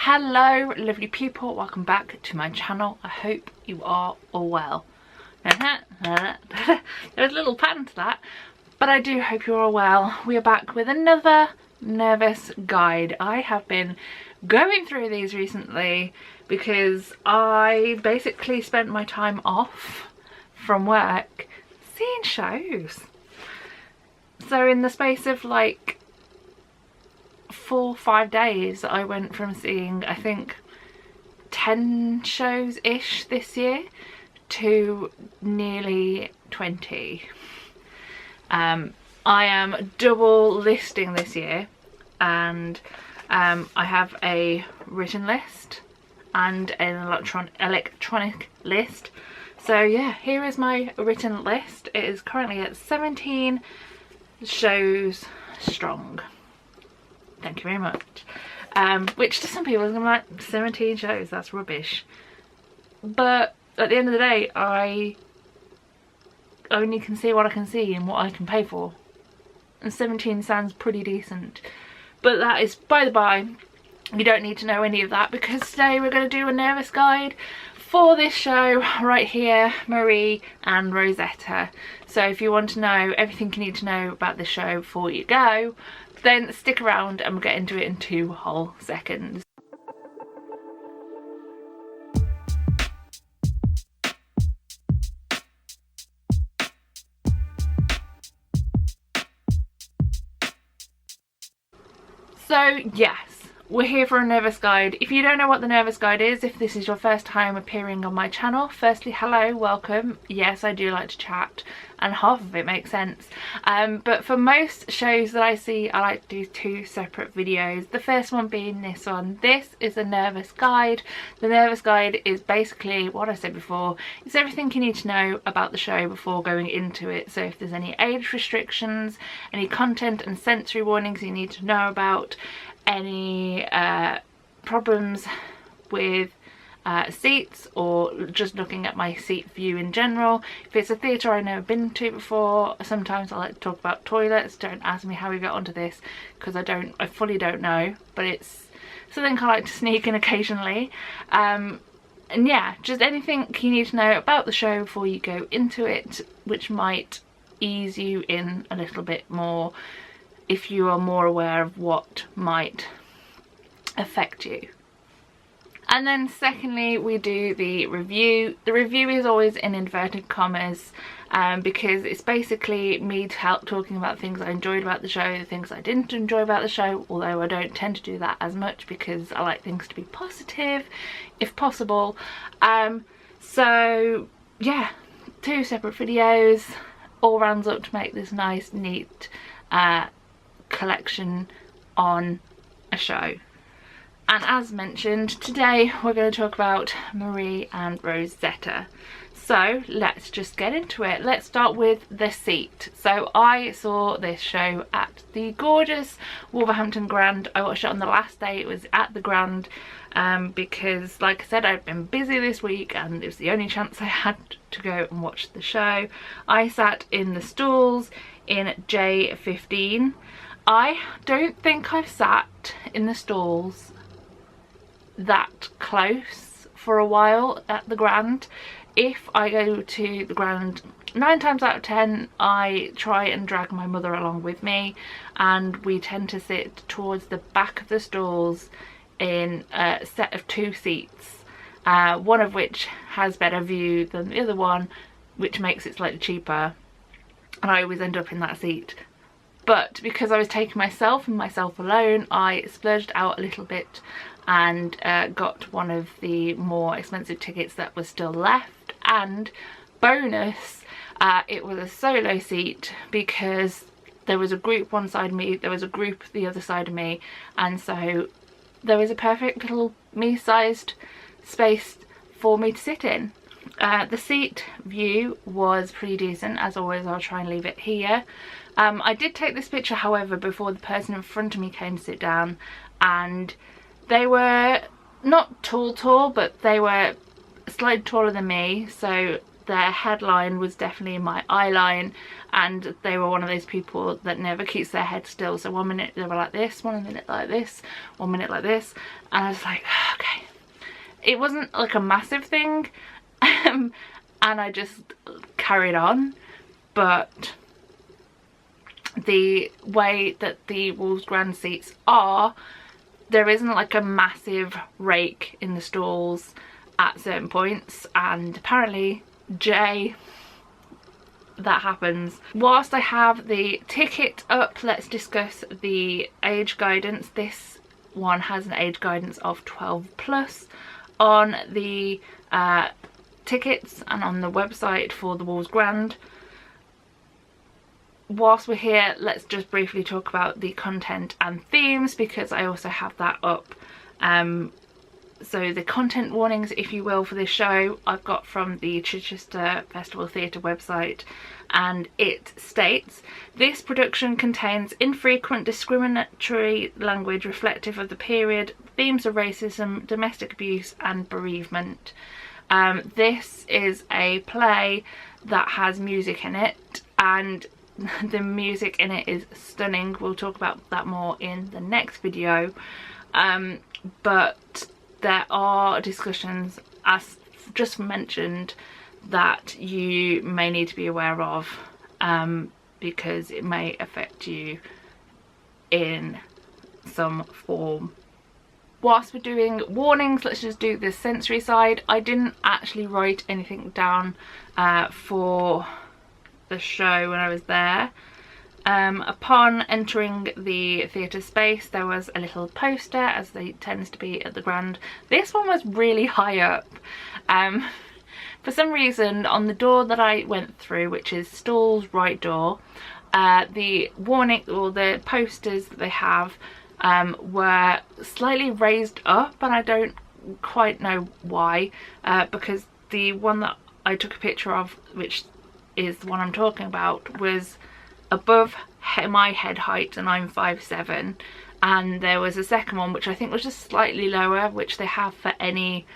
Hello lovely people, welcome back to my channel. I hope you are all well. There's a little pattern to that, but I do hope you're all well. We are back with another nervous guide. I have been going through these recently because I basically spent my time off from work seeing shows. So in the space of like 4-5 days I went from seeing I think 10 shows ish this year to nearly 20. I am double listing this year, and I have a written list and an electronic list. So yeah, here is my written list. It is currently at 17 shows strong. Thank you very much. Which to some people is gonna be like, 17 shows, that's rubbish. But at the end of the day, I only can see what I can see and what I can pay for. And 17 sounds pretty decent. But that is by the by. You don't need to know any of that because today we're going to do a nervous guide for this show right here, Marie and Rosetta. So if you want to know everything you need to know about this show before you go, then stick around and we'll get into it in 2 whole seconds. So yes, we're here for a nervous guide. If you don't know what the nervous guide is, if this is your first time appearing on my channel, firstly hello, welcome. Yes, I do like to chat and half of it makes sense, but for most shows that I see I like to do 2 separate videos. The first one being this one. This is a nervous guide. The nervous guide is basically what I said before. It's everything you need to know about the show before going into it. So if there's any age restrictions, any content and sensory warnings you need to know about, any problems with seats, or just looking at my seat view in general. If it's a theatre I've never been to before, sometimes I like to talk about toilets. Don't ask me how we got onto this because I fully don't know, but it's something I like to sneak in occasionally. And yeah, just anything you need to know about the show before you go into it, which might ease you in a little bit more if you are more aware of what might affect you. And then secondly, we do the review. The review is always in inverted commas because it's basically me talking about things I enjoyed about the show, the things I didn't enjoy about the show, although I don't tend to do that as much because I like things to be positive if possible. So yeah, 2 separate videos, all rounds up to make this nice neat collection on a show. And as mentioned, today we're going to talk about Marie and Rosetta. So let's just get into it. Let's start with the seat. So I saw this show at the gorgeous Wolverhampton Grand. I watched it on the last day it was at the Grand because like I said, I've been busy this week and it was the only chance I had to go and watch the show. I sat in the stalls in J15. I don't think I've sat in the stalls that close for a while at the Grand. If I go to the Grand, 9 times out of 10 I try and drag my mother along with me, and we tend to sit towards the back of the stalls in a set of 2 seats, one of which has better view than the other one, which makes it slightly cheaper, and I always end up in that seat. But because I was taking myself and myself alone, I splurged out a little bit and got one of the more expensive tickets that was still left. And bonus, it was a solo seat because there was a group one side of me, there was a group the other side of me, and so there was a perfect little me-sized space for me to sit in. The seat view was pretty decent. As always, I'll try and leave it here. I did take this picture, however, before the person in front of me came to sit down, and they were not tall, but they were slightly taller than me, so their headline was definitely my eye line, and they were one of those people that never keeps their head still. So 1 minute they were like this, 1 minute like this, 1 minute like this, and I was like, okay. It wasn't like a massive thing, and I just carried on. But the way that the Wolves Grand seats are, there isn't like a massive rake in the stalls at certain points, and apparently that happens. Whilst I have the ticket up, let's discuss the age guidance. This one has an age guidance of 12+ on the tickets and on the website for the Wolves Grand. Whilst we're here, let's just briefly talk about the content and themes, because I also have that up. So the content warnings, if you will, for this show, I've got from the Chichester Festival Theatre website, and it states, this production contains infrequent discriminatory language reflective of the period, themes of racism, domestic abuse and bereavement. This is a play that has music in it, and the music in it is stunning. We'll talk about that more in the next video. But there are discussions, as just mentioned, that you may need to be aware of, because it may affect you in some form. Whilst we're doing warnings, let's just do the sensory side. I didn't actually write anything down for the show when I was there. Upon entering the theatre space, there was a little poster, as they tends to be at the Grand. This one was really high up. For some reason, on the door that I went through, which is stalls right door, the warning or the posters that they have were slightly raised up, and I don't quite know why, because the one that I took a picture of, which is the one I'm talking about, was above my head height, and I'm 5'7", and there was a second one which I think was just slightly lower, which they have for any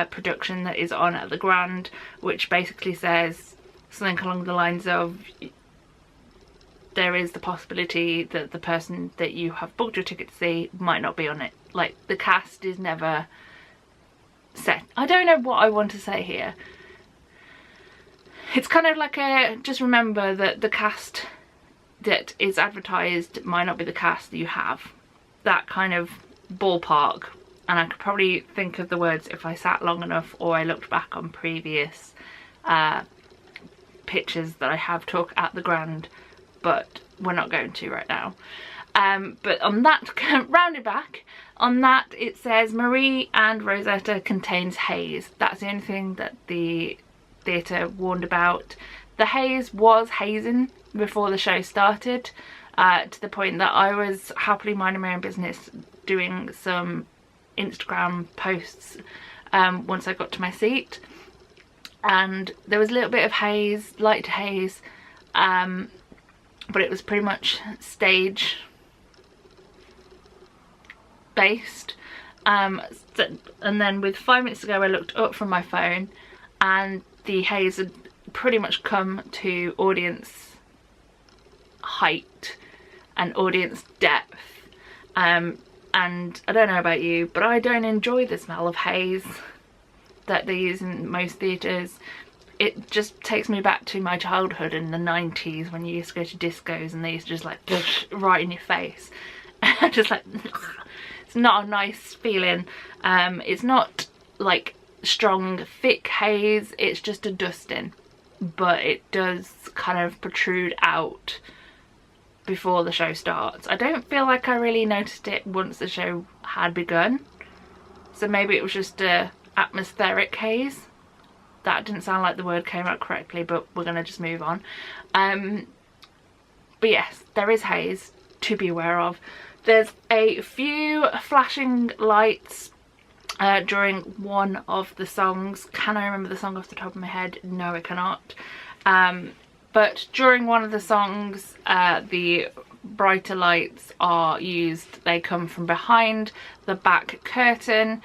production that is on at the Grand, which basically says something along the lines of, there is the possibility that the person that you have booked your ticket to see might not be on it. Like, the cast is never set. I don't know what I want to say here. It's kind of like a, just remember that the cast that is advertised might not be the cast that you have. That kind of ballpark. And I could probably think of the words if I sat long enough, or I looked back on previous pictures that I have took at the Grand, but we're not going to right now. But on that, rounded back, on that it says Marie and Rosetta contains haze. That's the only thing that the theatre warned about. The haze was hazing before the show started, to the point that I was happily minding my own business doing some Instagram posts once I got to my seat, and there was a little bit of haze, light haze, but it was pretty much stage based. And then with 5 minutes ago I looked up from my phone, and the haze had pretty much come to audience height and audience depth. And I don't know about you, but I don't enjoy the smell of haze that they use in most theatres. It just takes me back to my childhood in the 90s, when you used to go to discos and they used to just like right in your face. Just like, it's not a nice feeling. It's not like strong thick haze, it's just a dusting, but it does kind of protrude out before the show starts. I don't feel like I really noticed it once the show had begun, so maybe it was just a atmospheric haze. That didn't sound like the word came out correctly, but we're gonna just move on. But yes, there is haze to be aware of. There's a few flashing lights during one of the songs. Can I remember the song off the top of my head? No, I cannot. But during one of the songs, the brighter lights are used. They come from behind the back curtain,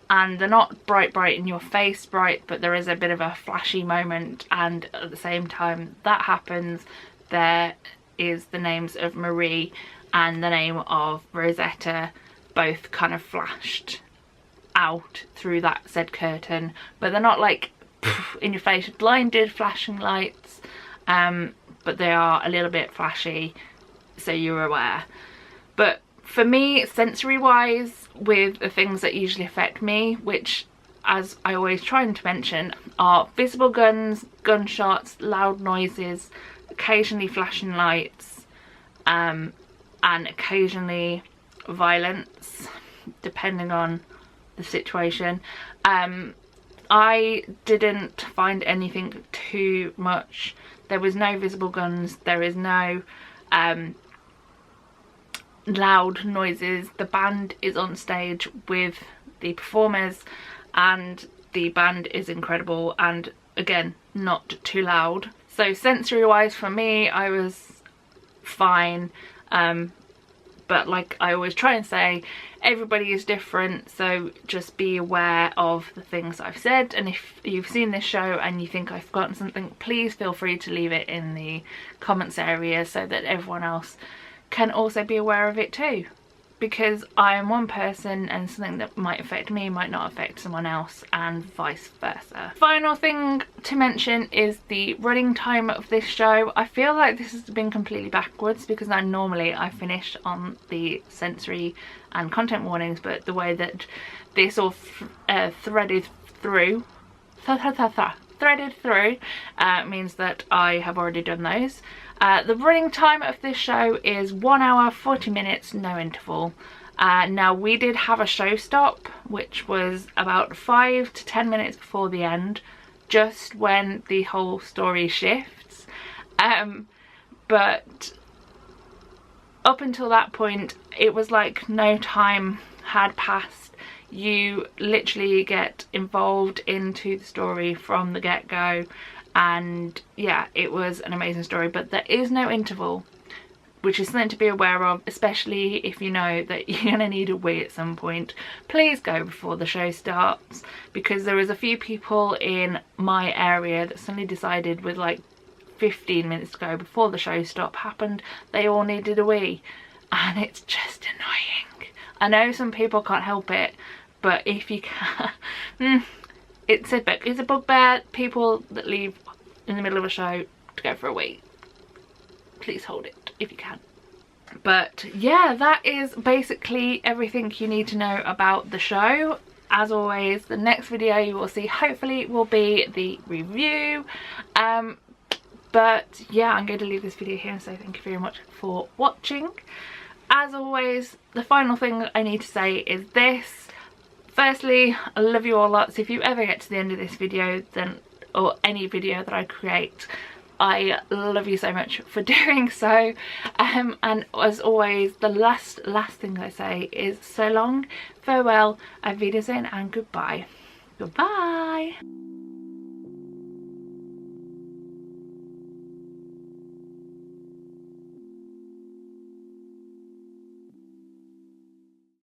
and they're not bright in your face bright, but there is a bit of a flashy moment, and at the same time that happens, there is the names of Marie and the name of Rosetta both kind of flashed out through that said curtain, but they're not like in your face blinded flashing lights, but they are a little bit flashy, so you're aware. But for me, sensory wise, with the things that usually affect me, which as I always try to mention, are visible guns, gunshots, loud noises, occasionally flashing lights, and occasionally violence, depending on the situation. I didn't find anything too much. There was no visible guns, there is no loud noises. The band is on stage with the performers and the band is incredible, and again, not too loud. So sensory wise for me, I was fine, but like I always try and say, everybody is different, so just be aware of the things I've said, and if you've seen this show and you think I've forgotten something, please feel free to leave it in the comments area so that everyone else can also be aware of it too, because I am one person and something that might affect me might not affect someone else, and vice versa. Final thing to mention is the running time of this show. I feel like this has been completely backwards, because normally I finish on the sensory and content warnings, but the way that this all threaded through means that I have already done those. The running time of this show is 1 hour 40 minutes, no interval. Now we did have a show stop, which was about 5 to 10 minutes before the end, just when the whole story shifts, but up until that point it was like no time had passed. You literally get involved into the story from the get-go, and yeah, it was an amazing story. But there is no interval, which is something to be aware of, especially if you know that you're gonna need a wee at some point. Please go before the show starts, because there was a few people in my area that suddenly decided with like 15 minutes to go before the show stop happened, they all needed a wee, and it's just annoying. I know some people can't help it, but if you can, it's a bugbear. People that leave in the middle of a show to go for a wee, please hold it if you can. But yeah, that is basically everything you need to know about the show. As always, the next video you will see hopefully will be the review. But yeah, I'm going to leave this video here and say thank you very much for watching. As always, the final thing I need to say is this. Firstly, I love you all lots. If you ever get to the end of this video, then, or any video that I create, I love you so much for doing so. And as always, the last thing I say is so long, farewell, auf Wiedersehen, and goodbye. Goodbye.